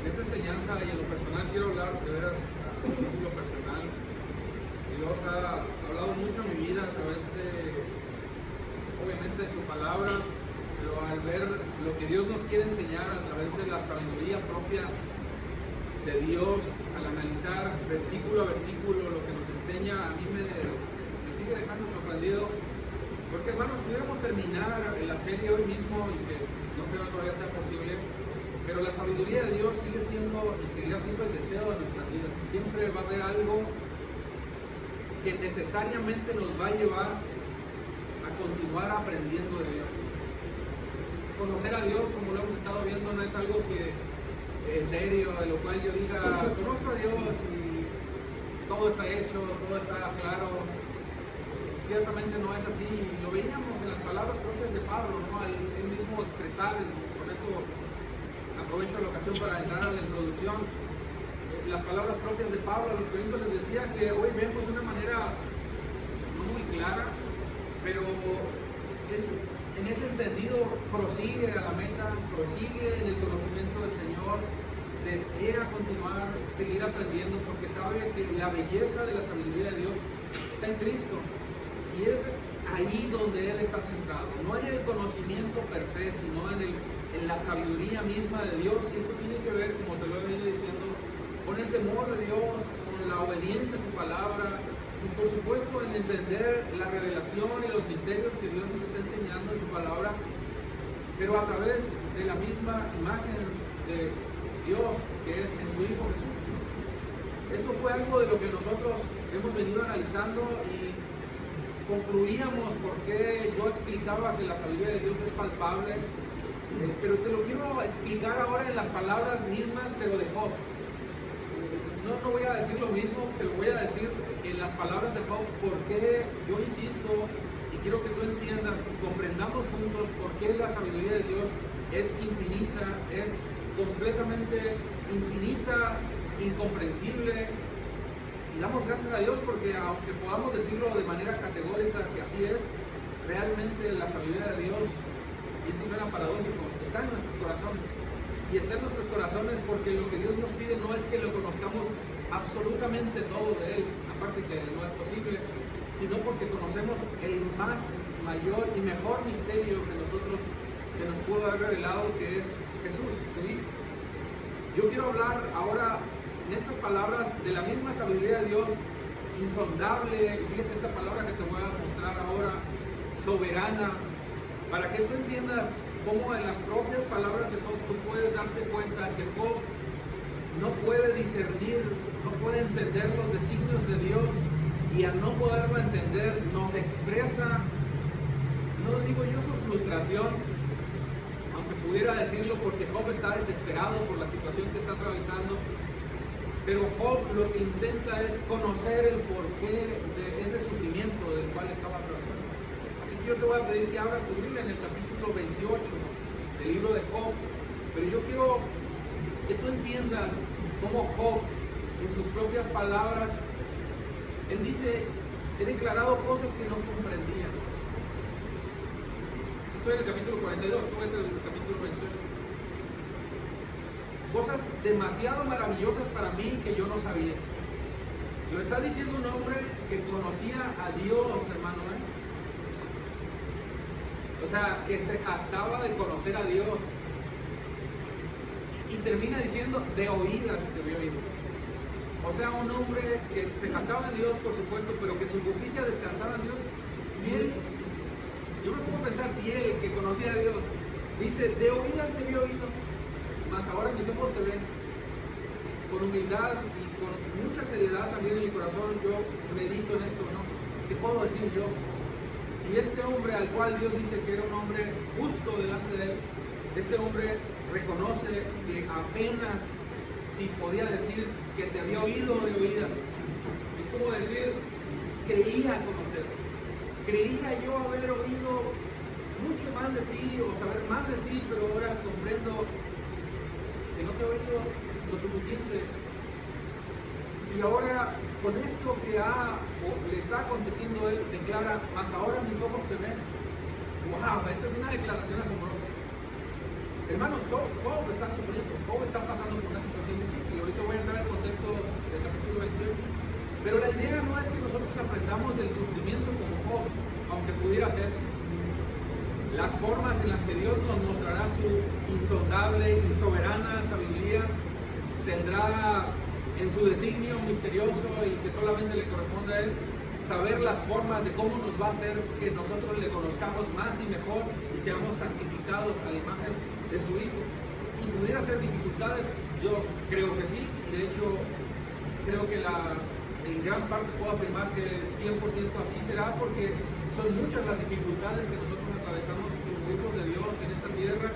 esta enseñanza, y en lo personal quiero hablar de veras a título personal. Dios ha hablado mucho en mi vida a través de, obviamente, de su palabra, pero al ver lo que Dios nos quiere enseñar a través de la sabiduría propia de Dios, al analizar versículo a versículo lo que nos enseña, a mí me sigue dejando sorprendido. Porque, hermanos, pudiéramos terminar la serie hoy mismo y que no creo que todavía sea posible, pero la sabiduría de Dios sigue siendo y seguirá siendo el deseo de nuestras vidas. Siempre va a haber algo que necesariamente nos va a llevar a continuar aprendiendo de Dios. Conocer a Dios, como lo hemos estado viendo, no es algo que etéreo, de lo cual yo diga, conozco a Dios y todo está hecho, todo está claro. Ciertamente no es así, lo veíamos en las palabras propias de Pablo, ¿no? Él mismo expresar, por esto aprovecho la ocasión para entrar a la introducción, las palabras propias de Pablo a los Corintios les decía que hoy vemos de una manera no muy clara, pero él en ese entendido prosigue a la meta, prosigue en el conocimiento del Señor, desea continuar, seguir aprendiendo, porque sabe que la belleza de la sabiduría de Dios está en Cristo. Y es ahí donde Él está centrado, no en el conocimiento per se, sino en la sabiduría misma de Dios. Y esto tiene que ver, como te lo he venido diciendo, con el temor de Dios, con la obediencia a su palabra, y por supuesto en entender la revelación y los misterios que Dios nos está enseñando en su palabra, pero a través de la misma imagen de Dios, que es en su Hijo Jesús. Esto fue algo de lo que nosotros hemos venido analizando y concluíamos por qué yo explicaba que la sabiduría de Dios es palpable, pero te lo quiero explicar ahora en las palabras mismas, pero de Job. No voy a decir lo mismo, pero voy a decir en las palabras de Job por qué yo insisto y quiero que tú entiendas y comprendamos juntos por qué la sabiduría de Dios es infinita, es completamente infinita, incomprensible. Y damos gracias a Dios porque aunque podamos decirlo de manera categórica que así es, realmente la sabiduría de Dios, y esto suena paradójico, está en nuestros corazones. Y está en nuestros corazones porque lo que Dios nos pide no es que lo conozcamos absolutamente todo de Él, aparte que no es posible, sino porque conocemos el más mayor y mejor misterio que nosotros se nos pudo haber revelado, que es Jesús, su Hijo. Yo quiero hablar ahora en estas palabras de la misma sabiduría de Dios, insondable, fíjate esta palabra que te voy a mostrar ahora, soberana, para que tú entiendas cómo en las propias palabras de Job tú puedes darte cuenta que Job no puede discernir, no puede entender los designios de Dios, y al no poderlo entender nos expresa, no digo yo su frustración, aunque pudiera decirlo porque Job está desesperado por la situación que está atravesando. Pero Job lo que intenta es conocer el porqué de ese sufrimiento del cual estaba atravesando. Así que yo te voy a pedir que abras tu Biblia en el capítulo 28 del libro de Job. Pero yo quiero que tú entiendas cómo Job, en sus propias palabras, él dice, he declarado cosas que no comprendía. Estoy en el capítulo 42, tú ves el capítulo 28. Cosas demasiado maravillosas para mí que yo no sabía. Lo está diciendo un hombre que conocía a Dios, hermano. O sea, que se jactaba de conocer a Dios. Y termina diciendo, de oídas te había oído. O sea, un hombre que se jactaba de Dios, por supuesto, pero que su justicia descansaba en Dios. Y él, yo me pongo a pensar, si él, que conocía a Dios, dice, de oídas te había oído, mas ahora mis ojos te ven. Con humildad y con mucha seriedad también en mi corazón yo medito en esto, ¿no? ¿Qué puedo decir yo? Si este hombre al cual Dios dice que era un hombre justo delante de él, este hombre reconoce que apenas si podía decir que te había oído de oídas, es como decir, creía conocer, creía yo haber oído mucho más de ti o saber más de ti, pero ahora comprendo que no te he oído lo suficiente. Y ahora, con esto que le está aconteciendo, él declara, mas ahora mis ojos te ven. ¡Wow! Esta es una declaración asombrosa. Hermanos, Job está sufriendo, Job está pasando por una situación difícil. Ahorita voy a entrar al contexto del capítulo 28. Pero la idea no es que nosotros aprendamos del sufrimiento como Job, aunque pudiera ser. Las formas en las que Dios nos mostrará su insondable y soberana sabiduría tendrá en su designio misterioso y que solamente le corresponde a Él saber las formas de cómo nos va a hacer que nosotros le conozcamos más y mejor y seamos santificados a la imagen de su Hijo. Y pudiera ser dificultades, yo creo que sí. De hecho, creo que en gran parte puedo afirmar que 100% así será, porque son muchas las dificultades que nosotros atravesamos como hijos de Dios en esta tierra.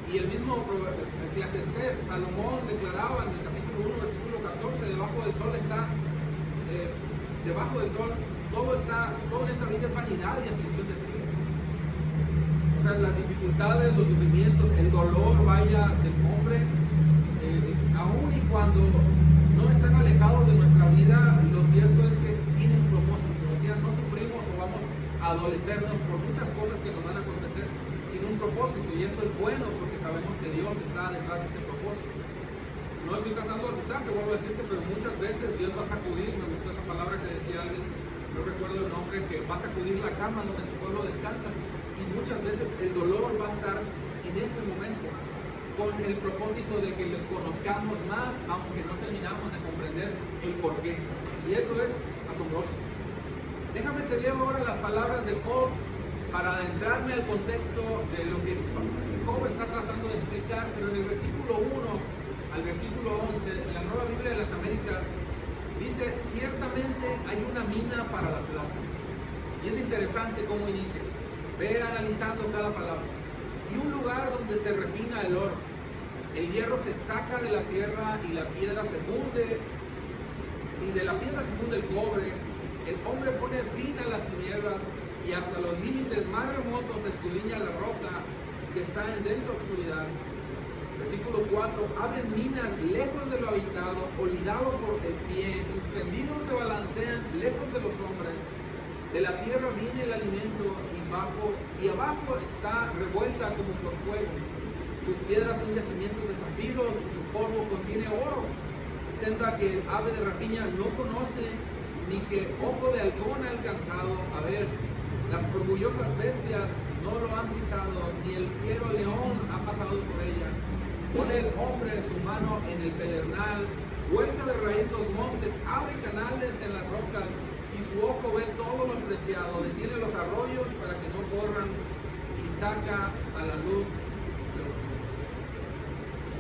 Y el mismo Eclesiastés, Salomón declaraba en el capítulo 1, versículo 14, debajo del sol está, debajo del sol, todo en esta vida es vanidad y aflicción de espíritu. O sea, las dificultades, los sufrimientos, el dolor, vaya, del hombre, aún y cuando no están alejados de nuestra vida, lo cierto es que tienen un propósito. O sea, no sufrimos o vamos a adolecernos por muchas cosas que nos van a acontecer sin un propósito, y eso es bueno porque sabemos que Dios está detrás de ese propósito. No estoy tratando de asustarte, vuelvo a decirte, pero muchas veces Dios va a sacudir. Me gustó esa palabra que decía alguien, no recuerdo el nombre, que va a sacudir la cama donde su pueblo descansa, y muchas veces el dolor va a estar en ese momento con el propósito de que le conozcamos más, aunque no terminamos de comprender el porqué, y eso es asombroso. Déjame te leo ahora las palabras de Job para adentrarme al contexto de lo que Job está tratando de explicar, pero en el versículo 1 al versículo 11, en la Nueva Biblia de las Américas, dice: ciertamente hay una mina para la plata. Y es interesante cómo inicia. Ve analizando cada palabra. Y un lugar donde se refina el oro. El hierro se saca de la tierra y la piedra se funde. Y de la piedra se funde el cobre. El hombre pone fin a las tinieblas y hasta los límites más remotos escudriña la roca que está en densa oscuridad. Versículo 4, abren minas lejos de lo habitado, olvidados por el pie, suspendidos se balancean lejos de los hombres. De la tierra viene el alimento y abajo está revuelta como por fuego. Sus piedras son yacimientos de zafiros y su polvo contiene oro. Senda que el ave de rapiña no conoce, ni que ojo de halcón ha alcanzado a ver. Las orgullosas bestias no lo han pisado, ni el fiero león ha pasado por ella. Pone el hombre su mano en el pedernal, vuelta de raíz los montes, abre canales en las rocas, y su ojo ve todo lo preciado, detiene los arroyos para que no corran, y saca a la luz de los montes.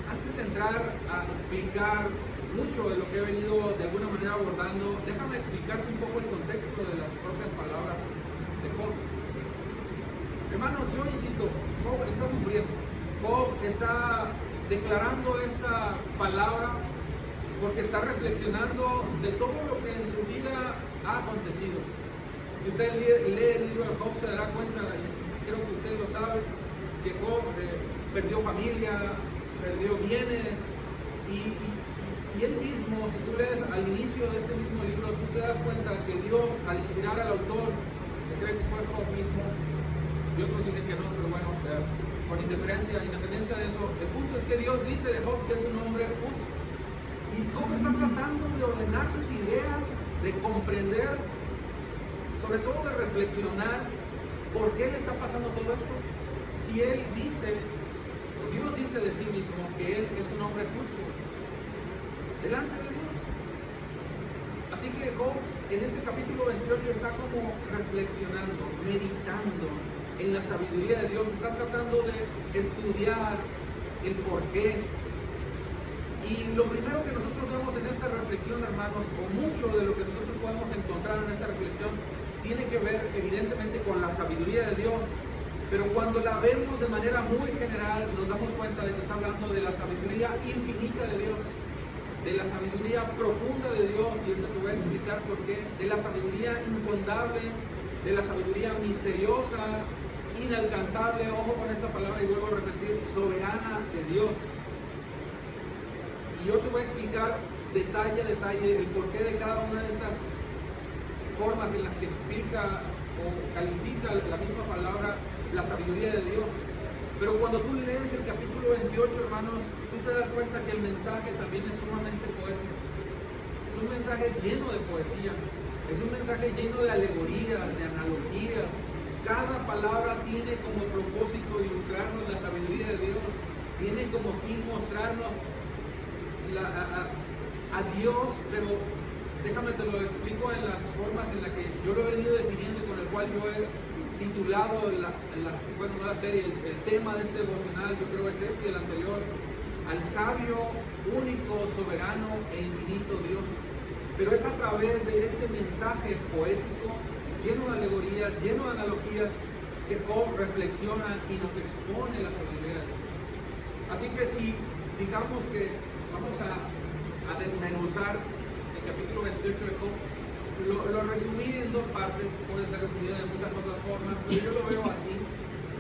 Antes de entrar a explicar mucho de lo que he venido de alguna manera abordando, déjame explicarte un poco el contexto de las propias palabras de Job. Hermanos, yo insisto, Job está sufriendo. Job está declarando esta palabra porque está reflexionando de todo lo que en su vida ha acontecido. Si usted lee el libro de Job, se dará cuenta, y creo que usted lo sabe, que Job perdió familia, perdió bienes, y él mismo, si tú lees al inicio de este mismo libro, tú te das cuenta que Dios, al inspirar al autor, se cree que fue Job mismo. Y otros dicen que no, pero bueno, con independencia de eso, el punto es que Dios dice de Job que es un hombre justo. Y Job está tratando de ordenar sus ideas, de comprender, sobre todo de reflexionar por qué le está pasando todo esto. Si él dice, o Dios dice de sí mismo que él es un hombre justo delante de Dios. Así que Job en este capítulo 28 está como reflexionando, meditando en la sabiduría de Dios, está tratando de estudiar el porqué. Y lo primero que nosotros vemos en esta reflexión, hermanos, o mucho de lo que nosotros podemos encontrar en esta reflexión, tiene que ver evidentemente con la sabiduría de Dios, pero cuando la vemos de manera muy general, nos damos cuenta de que está hablando de la sabiduría infinita de Dios, de la sabiduría profunda de Dios, y esto te voy a explicar por qué, de la sabiduría insondable, de la sabiduría misteriosa, inalcanzable, ojo con esta palabra y vuelvo a repetir, soberana de Dios. Y yo te voy a explicar detalle a detalle el porqué de cada una de estas formas en las que explica o califica la misma palabra la sabiduría de Dios. Pero cuando tú lees el capítulo 28, hermanos, tú te das cuenta que el mensaje también es sumamente poético. Es un mensaje lleno de poesía, es un mensaje lleno de alegorías, de analogías. Cada palabra tiene como propósito ilustrarnos la sabiduría de Dios, tiene como fin mostrarnos a Dios, pero déjame te lo explico en las formas en las que yo lo he venido definiendo y con el cual yo he titulado el tema de este devocional. Yo creo es este y el anterior: al sabio, único, soberano e infinito Dios. Pero es a través de este mensaje poético, lleno de alegorías, lleno de analogías, que Job reflexiona y nos expone la sabiduría de Dios. Así que si digamos que vamos a desmenuzar el capítulo 28 de Job, lo resumí en dos partes, puede ser resumido de muchas otras formas, pero yo lo veo así.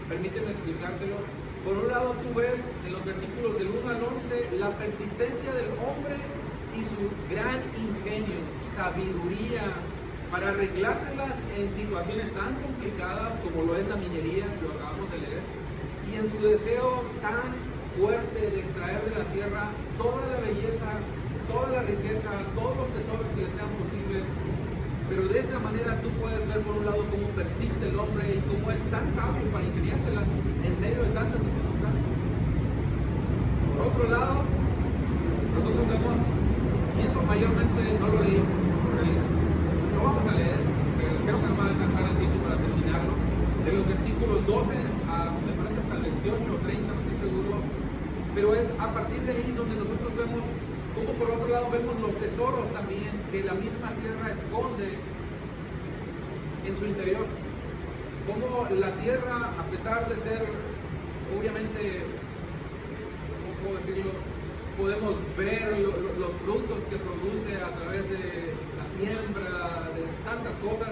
Permíteme explicártelo. Por un lado, tú ves en los versículos del 1 al 11 la persistencia del hombre y su gran ingenio, sabiduría para arreglárselas en situaciones tan complicadas como lo es la minería, lo acabamos de leer, y en su deseo tan fuerte de extraer de la tierra toda la belleza, toda la riqueza, todos los tesoros que le sean posibles. Pero de esa manera tú puedes ver por un lado cómo persiste el hombre y cómo es tan sabio para ingeniárselas en medio de tantas dificultades. Por otro lado, nosotros vemos, y eso mayormente no lo leí, lo vamos a leer, pero creo que no va a alcanzar el tiempo para terminarlo, de los versículos 12 a, me parece, hasta el 28 o 30, no estoy seguro, pero es a partir de ahí donde nosotros vemos como por otro lado vemos los tesoros también que la misma tierra esconde en su interior. Como la tierra, a pesar de ser, obviamente, ¿cómo puedo decirlo? Podemos ver los frutos que produce a través de la siembra, de tantas cosas.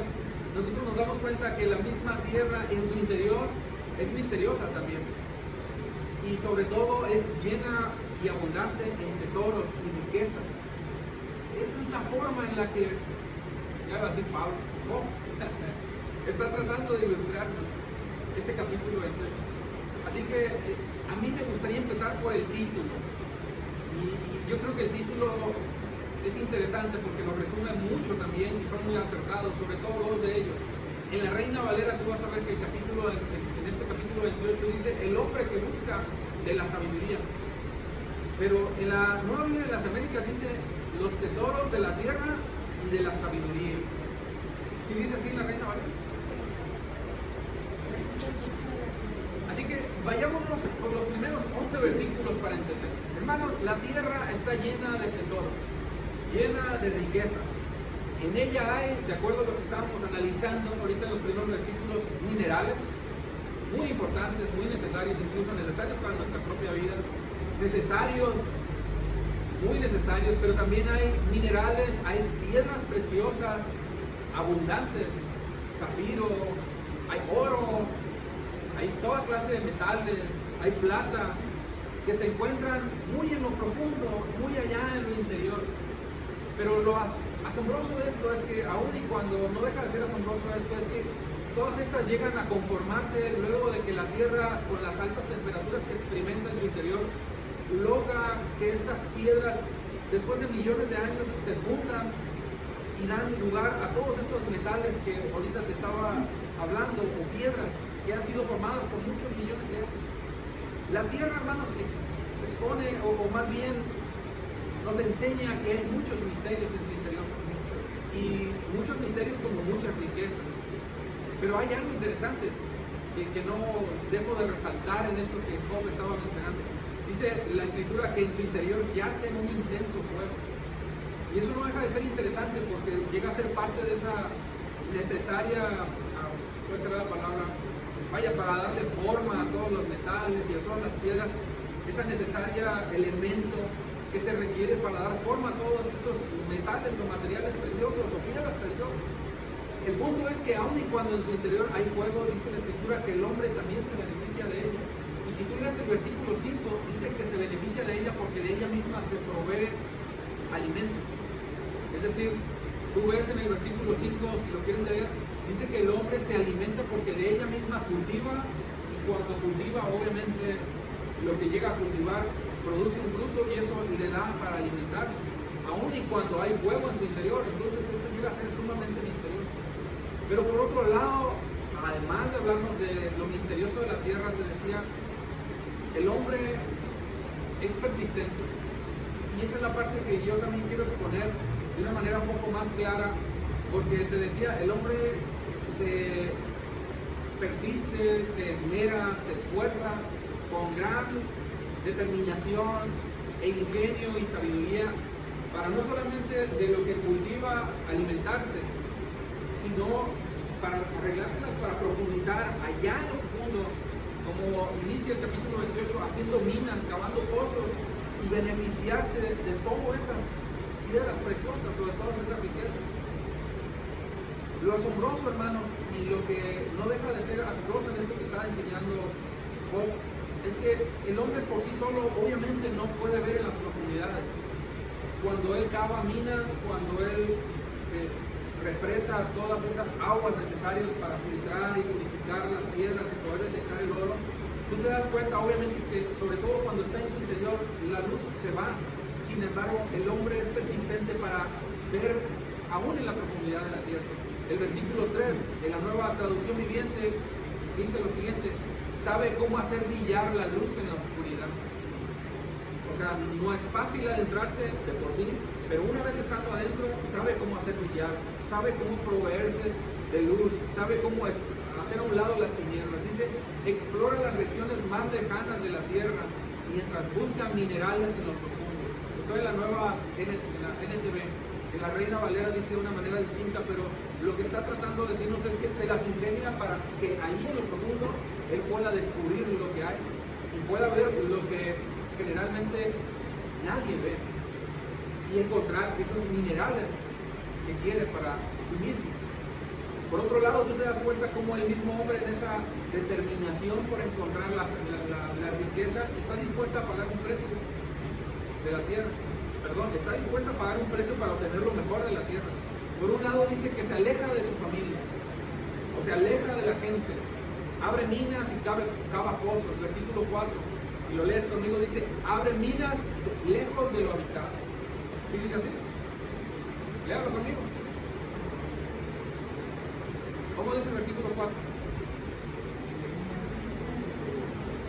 Nosotros nos damos cuenta que la misma tierra en su interior es misteriosa también. Y sobre todo es llena y abundante en tesoros y riquezas. Esa es la forma en la que, ya va a decir Pablo, está tratando de ilustrarnos este capítulo 28. Así que a mí me gustaría empezar por el título. Y yo creo que el título es interesante porque lo resume mucho también y son muy acertados, sobre todo dos de ellos. En la Reina Valera tú vas a ver que el capítulo, en este capítulo 28 dice el hombre que busca de la sabiduría. Pero en la Nueva Biblia de las Américas dice los tesoros de la tierra y de la sabiduría. ¿Sí dice así en la Reina Valera? Así que vayámonos por los primeros 11 versículos para entender. Hermanos, la tierra está llena de tesoros, llena de riqueza. En ella hay, de acuerdo a lo que estábamos analizando ahorita en los primeros versículos, minerales muy importantes, muy necesarios, incluso necesarios para nuestra propia vida, necesarios, muy necesarios, pero también hay minerales, hay piedras preciosas, abundantes, zafiro, hay oro, hay toda clase de metales, hay plata, que se encuentran muy en lo profundo, muy allá en lo interior. Pero lo asombroso de esto es que, aun y cuando no deja de ser asombroso esto, es que todas estas llegan a conformarse luego de que la Tierra, con las altas temperaturas que experimenta en su interior, logra que estas piedras, después de millones de años, se fundan y dan lugar a todos estos metales que ahorita te estaba hablando, o piedras que han sido formadas por muchos millones de años. La Tierra, hermanos, expone, o más bien nos enseña que hay muchos misterios en su interior, y muchos misterios como muchas riquezas. Pero hay algo interesante que no dejo de resaltar en esto que Job estaba mencionando. Dice la Escritura que en su interior yace un intenso fuego. Y eso no deja de ser interesante porque llega a ser parte de esa necesaria, ¿cuál será la palabra? Vaya, para darle forma a todos los metales y a todas las piedras, esa necesaria elemento que se requiere para dar forma a todos esos metales o materiales preciosos o piedras preciosas. El punto es que aun y cuando en su interior hay fuego, dice la Escritura que el hombre también se beneficia de ella. Y si tú lees el versículo 5, dice que se beneficia de ella porque de ella misma se provee alimento. Es decir, tú ves en el versículo 5, si lo quieren leer, dice que el hombre se alimenta porque de ella misma cultiva y cuando cultiva, obviamente, lo que llega a cultivar produce un fruto y eso le da para alimentarse, aún y cuando hay fuego en su interior. Entonces esto llega a ser sumamente misterioso. Pero por otro lado, además de hablarnos de lo misterioso de la tierra, te decía, el hombre es persistente. Y esa es la parte que yo también quiero exponer de una manera un poco más clara, porque te decía, el hombre se persiste, se esmera, se esfuerza con gran determinación e ingenio y sabiduría para no solamente de lo que cultiva alimentarse, sino para arreglárselas, para profundizar allá en lo profundo, como inicia el capítulo 28, haciendo minas, cavando pozos y beneficiarse de todas esas piedras preciosas, sobre todo de esa riqueza. Lo asombroso, hermano, y lo que no deja de ser asombroso en esto que está enseñando Job, es que el hombre por sí solo obviamente no puede ver en las profundidades. Cuando él cava minas, cuando él represa todas esas aguas necesarias para filtrar y purificar las piedras y poder detectar el oro, tú te das cuenta obviamente que sobre todo cuando está en su interior la luz se va. Sin embargo, el hombre es persistente para ver aún en la profundidad de la tierra. El versículo 3 de la Nueva Traducción Viviente dice lo siguiente: sabe cómo hacer brillar la luz en la oscuridad. O sea, no es fácil adentrarse de por sí, pero una vez estando adentro, sabe cómo hacer brillar, sabe cómo proveerse de luz, sabe cómo hacer a un lado las tinieblas. Dice, explora las regiones más lejanas de la tierra mientras busca minerales en lo profundo. Estoy en la nueva NTV, en la Reina Valera dice de una manera distinta, pero lo que está tratando de decirnos es que se las ingenia para que ahí en lo profundo él pueda descubrir lo que hay y pueda ver lo que generalmente nadie ve y encontrar esos minerales que quiere para sí mismo. Por otro lado, tú te das cuenta cómo el mismo hombre en esa determinación por encontrar la riqueza está dispuesta a pagar un precio de la tierra. Está dispuesta a pagar un precio para obtener lo mejor de la tierra. Por un lado dice que se aleja de su familia, o se aleja de la gente, abre minas y cava pozos. Versículo 4, si lo lees conmigo, dice, abre minas lejos de lo habitado. ¿Sí dice así? Léalo conmigo. ¿Cómo dice el versículo 4?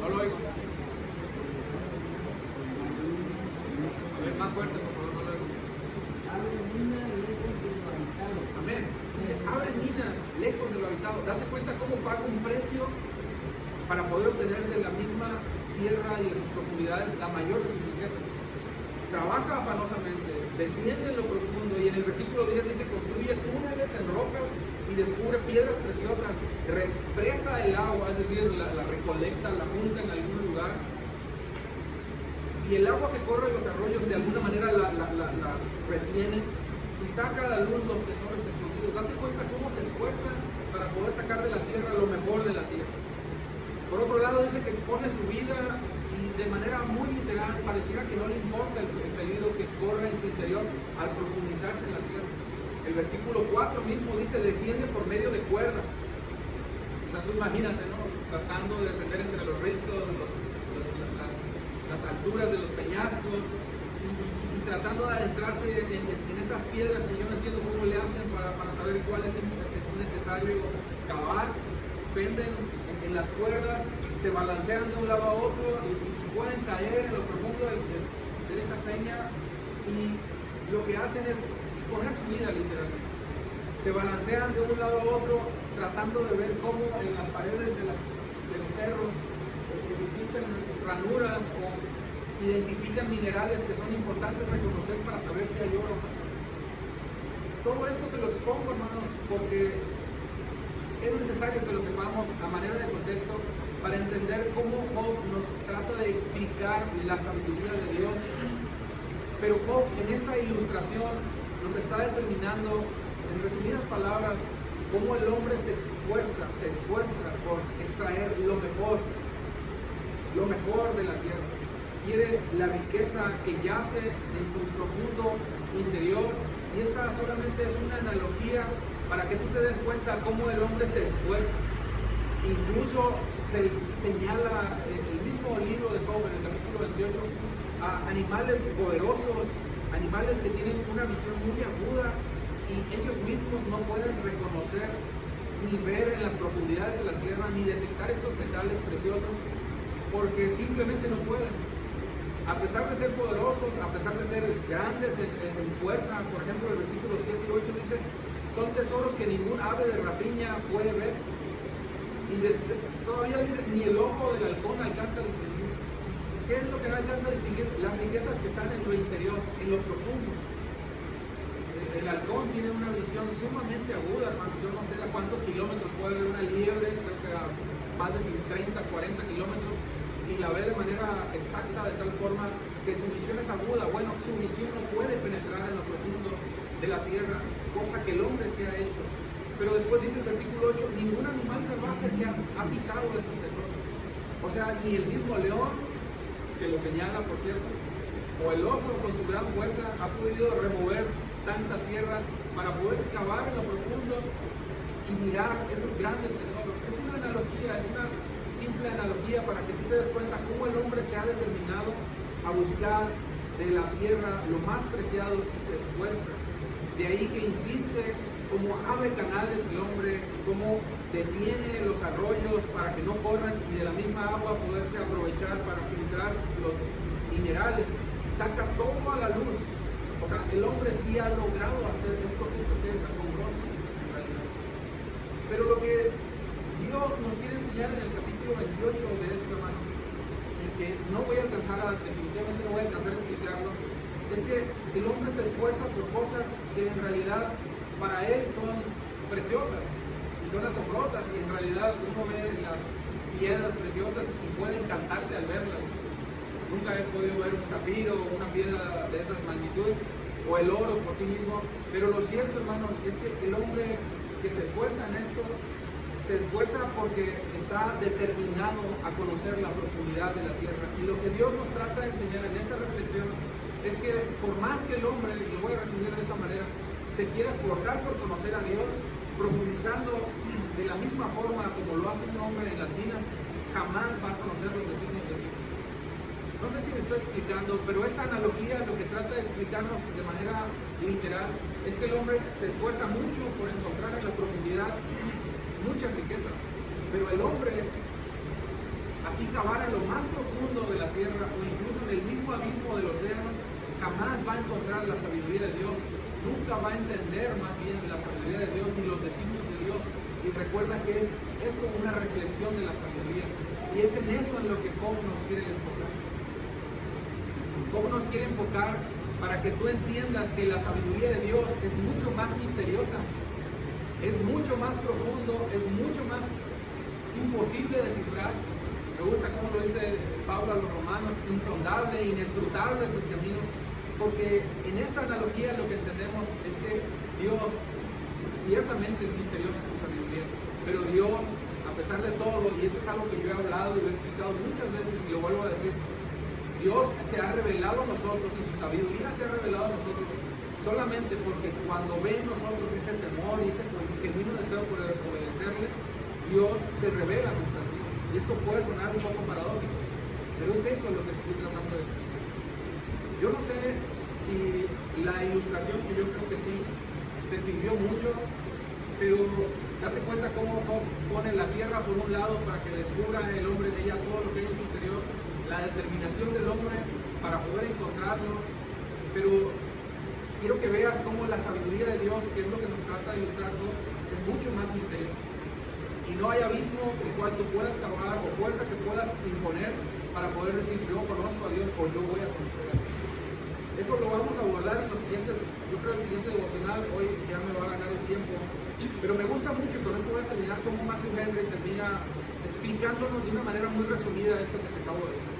No lo oigo. A ver, más fuerte, por favor, no lo oigo. Abre minas lejos de lo habitado. Amén. Dice, abre minas lejos de lo habitado. Date cuenta cómo paga un precio para poder obtener de la misma tierra y de sus profundidades la mayor de sus riquezas. Trabaja afanosamente, desciende en lo profundo, y en el versículo 10 dice, construye túneles en rocas y descubre piedras preciosas, represa el agua, es decir, la recolecta, la junta en algún lugar, y el agua que corre en los arroyos de alguna manera la retiene y saca a la luz los tesoros escondidos. Date cuenta cómo se esfuerza para poder sacar de la tierra lo mejor de la tierra. Por otro lado dice que expone su vida y de manera muy literal pareciera que no le importa el peligro que corre en su interior al profundizarse en la tierra. El versículo 4 mismo dice, desciende por medio de cuerdas. O sea, tú imagínate, ¿no? Tratando de descender entre los restos, las alturas de los peñascos y tratando de adentrarse en esas piedras que yo no entiendo cómo le hacen para saber cuál es necesario cavar. Penden en las cuerdas, se balancean de un lado a otro y pueden caer en lo profundo de esa peña, y lo que hacen es exponer su vida literalmente. Se balancean de un lado a otro tratando de ver cómo en las paredes de los cerros existen ranuras o identifican minerales que son importantes reconocer para saber si hay oro. Todo esto te lo expongo, hermanos, porque es necesario que lo sepamos a manera de contexto para entender cómo Job nos trata de explicar la sabiduría de Dios. Pero Job en esta ilustración nos está determinando, en resumidas palabras, cómo el hombre se esfuerza por extraer lo mejor de la tierra. Quiere la riqueza que yace en su profundo interior, y esta solamente es una analogía para que tú te des cuenta cómo el hombre se esfuerza. Incluso se señala el mismo libro de Job en el capítulo 28 a animales poderosos, animales que tienen una visión muy aguda y ellos mismos no pueden reconocer ni ver en las profundidades de la tierra ni detectar estos metales preciosos porque simplemente no pueden. A pesar de ser poderosos, a pesar de ser grandes en fuerza, por ejemplo el versículo 7 y 8 dice, son tesoros que ningún ave de rapiña puede ver. Y todavía dice, ni el ojo del halcón alcanza a distinguir. ¿Qué es lo que no alcanza a distinguir? Las riquezas que están en lo interior, en lo profundo. El halcón tiene una visión sumamente aguda, hermano. Yo no sé a cuántos kilómetros puede ver una liebre, creo que a más de 30, 40 kilómetros, y la ve de manera exacta, de tal forma que su visión es aguda. Bueno, su visión no puede penetrar en lo profundo de la tierra, cosa que el hombre se ha hecho. Pero después dice el versículo 8, ningún animal salvaje se ha pisado de esos tesoros. O sea, ni el mismo león, que lo señala por cierto, o el oso con su gran fuerza ha podido remover tanta tierra para poder excavar en lo profundo y mirar esos grandes tesoros. Es una analogía, es una simple analogía para que tú te des cuenta cómo el hombre se ha determinado a buscar de la tierra lo más preciado y se esfuerza. De ahí que insiste como ave canales el hombre, como detiene los arroyos para que no corran y de la misma agua poderse aprovechar para filtrar los minerales, saca todo a la luz. O sea, el hombre sí ha logrado hacer esto que es asombroso en realidad. Pero lo que Dios nos quiere enseñar en el capítulo 28 de esto, hermano, y que no voy a alcanzar definitivamente no voy a alcanzar a explicarlo, es que el hombre se esfuerza por cosas que en realidad para él son preciosas y son asombrosas, y en realidad uno ve las piedras preciosas y puede encantarse al verlas. Nunca he podido ver un zafiro o una piedra de esas magnitudes, o el oro por sí mismo, pero lo cierto, hermanos, es que el hombre que se esfuerza en esto, se esfuerza porque está determinado a conocer la profundidad de la tierra. Y lo que Dios nos trata de enseñar en esta reflexión es que por más que el hombre, y lo voy a resumir de esta manera, se quiera esforzar por conocer a Dios, profundizando de la misma forma como lo hace un hombre en latina, jamás va a conocer los designios de Dios. No sé si me estoy explicando, pero esta analogía lo que trata de explicarnos de manera literal es que el hombre se esfuerza mucho por encontrar en la profundidad muchas riquezas, pero el hombre, así cavar en lo más profundo de la tierra o incluso en el mismo abismo del océano, jamás va a encontrar la sabiduría de Dios. Nunca va a entender más bien la sabiduría de Dios ni los designios de Dios. Y recuerda que es esto una reflexión de la sabiduría. Y es en eso en lo que Job nos quiere enfocar. Job nos quiere enfocar para que tú entiendas que la sabiduría de Dios es mucho más misteriosa, es mucho más profundo, es mucho más imposible de descifrar. Me gusta cómo lo dice Pablo a los romanos, insondable, inescrutable sus caminos. Porque en esta analogía lo que entendemos es que Dios ciertamente es misterioso en su sabiduría, pero Dios, a pesar de todo, y esto es algo que yo he hablado y lo he explicado muchas veces y lo vuelvo a decir, Dios se ha revelado a nosotros y su sabiduría se ha revelado a nosotros solamente porque cuando ve en nosotros ese temor y ese genuino deseo por obedecerle, Dios se revela a nuestras vidas. Y esto puede sonar un poco paradójico, pero es eso lo que estoy tratando de decir. Yo no sé si la ilustración, que yo creo que sí, te sirvió mucho, pero date cuenta cómo Job pone la tierra por un lado para que descubra el hombre de ella todo lo que hay en su interior, la determinación del hombre para poder encontrarlo, pero quiero que veas cómo la sabiduría de Dios, que es lo que nos trata de ilustrar Dios, es mucho más misteriosa. Y no hay abismo el cual tú puedas cavar o fuerza que puedas imponer para poder decir yo conozco a Dios o yo voy a conocer a Dios. Eso lo vamos a abordar en los siguientes, yo creo el siguiente devocional, hoy ya me va a ganar el tiempo, pero me gusta mucho y con esto voy a terminar como Matthew Henry termina explicándonos de una manera muy resumida esto que te acabo de decir.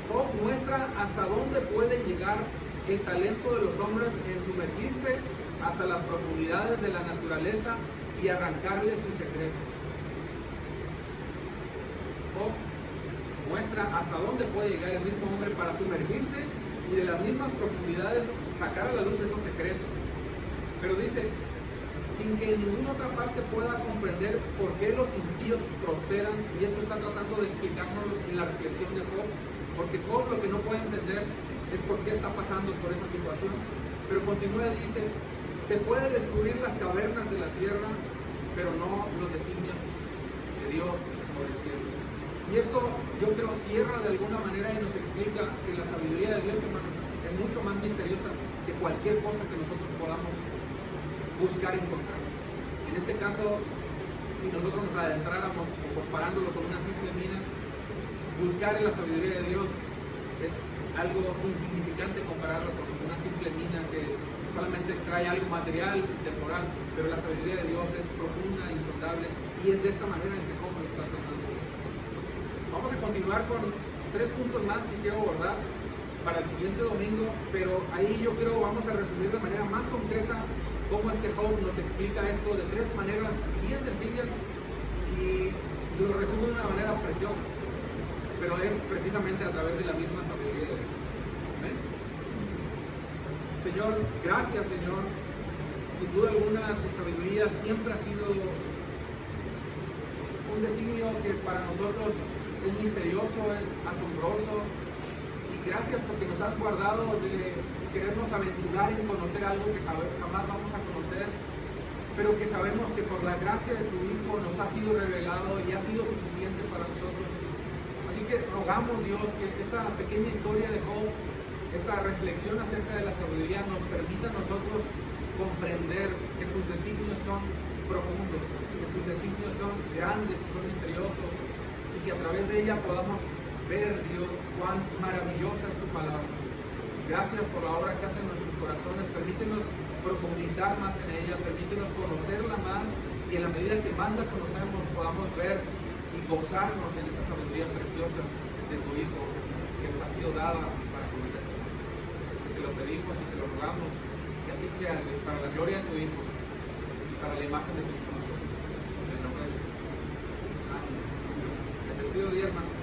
Job muestra hasta dónde puede llegar el talento de los hombres en sumergirse hasta las profundidades de la naturaleza y arrancarle sus secretos. Job muestra hasta dónde puede llegar el mismo hombre para sumergirse y de las mismas profundidades sacar a la luz esos secretos. Pero dice, si sin que en ninguna otra parte pueda comprender por qué los impíos prosperan, y esto está tratando de explicárnoslo en la reflexión de Job, porque Job lo que no puede entender es por qué está pasando por esa situación. Pero continúa y dice, se puede descubrir las cavernas de la tierra, pero no los designios de Dios por el cielo. Y esto yo creo cierra de alguna manera y nos explica que la sabiduría de Dios, hermanos, es mucho más misteriosa que cualquier cosa que nosotros podamos buscar y encontrar. En este caso, si nosotros nos adentráramos o comparándolo con una simple mina, buscar en la sabiduría de Dios es algo insignificante compararlo con una simple mina que solamente extrae algo material y temporal, pero la sabiduría de Dios es profunda, insondable, y es de esta manera en que Job lo está tratando. Vamos a continuar con 3 puntos más que quiero abordar para el siguiente domingo, pero ahí yo creo vamos a resumir de manera más concreta cómo es que Job nos explica esto de 3 maneras bien sencillas y lo resume de una manera preciosa, pero es precisamente a través de la misma sabiduría de Dios. ¿Amén? Señor, gracias, Señor. Sin duda alguna, tu sabiduría siempre ha sido un designio que para nosotros es misterioso, es asombroso. Y gracias porque nos has guardado de querernos aventurar en conocer algo que jamás vamos a conocer, pero que sabemos que por la gracia de tu Hijo nos ha sido revelado y ha sido suficiente para nosotros. Así que rogamos, Dios, que esta pequeña historia de Job, esta reflexión acerca de la sabiduría nos permita a nosotros comprender que tus designios son profundos, que tus designios son grandes y son misteriosos, y que a través de ella podamos ver, Dios, cuán maravillosa es tu palabra. Gracias por la obra que hace en nuestros corazones. Permítenos profundizar más en ella, permítenos conocerla más, y en la medida que más la conocemos podamos ver y gozarnos en esa sabiduría preciosa de tu Hijo que nos ha sido dada para conocer. Te lo pedimos y te lo rogamos, que así sea, Dios, para la gloria de tu Hijo y para la imagen de tu Hijo. En el nombre de Jesús. Amén. Bendecido día, hermano.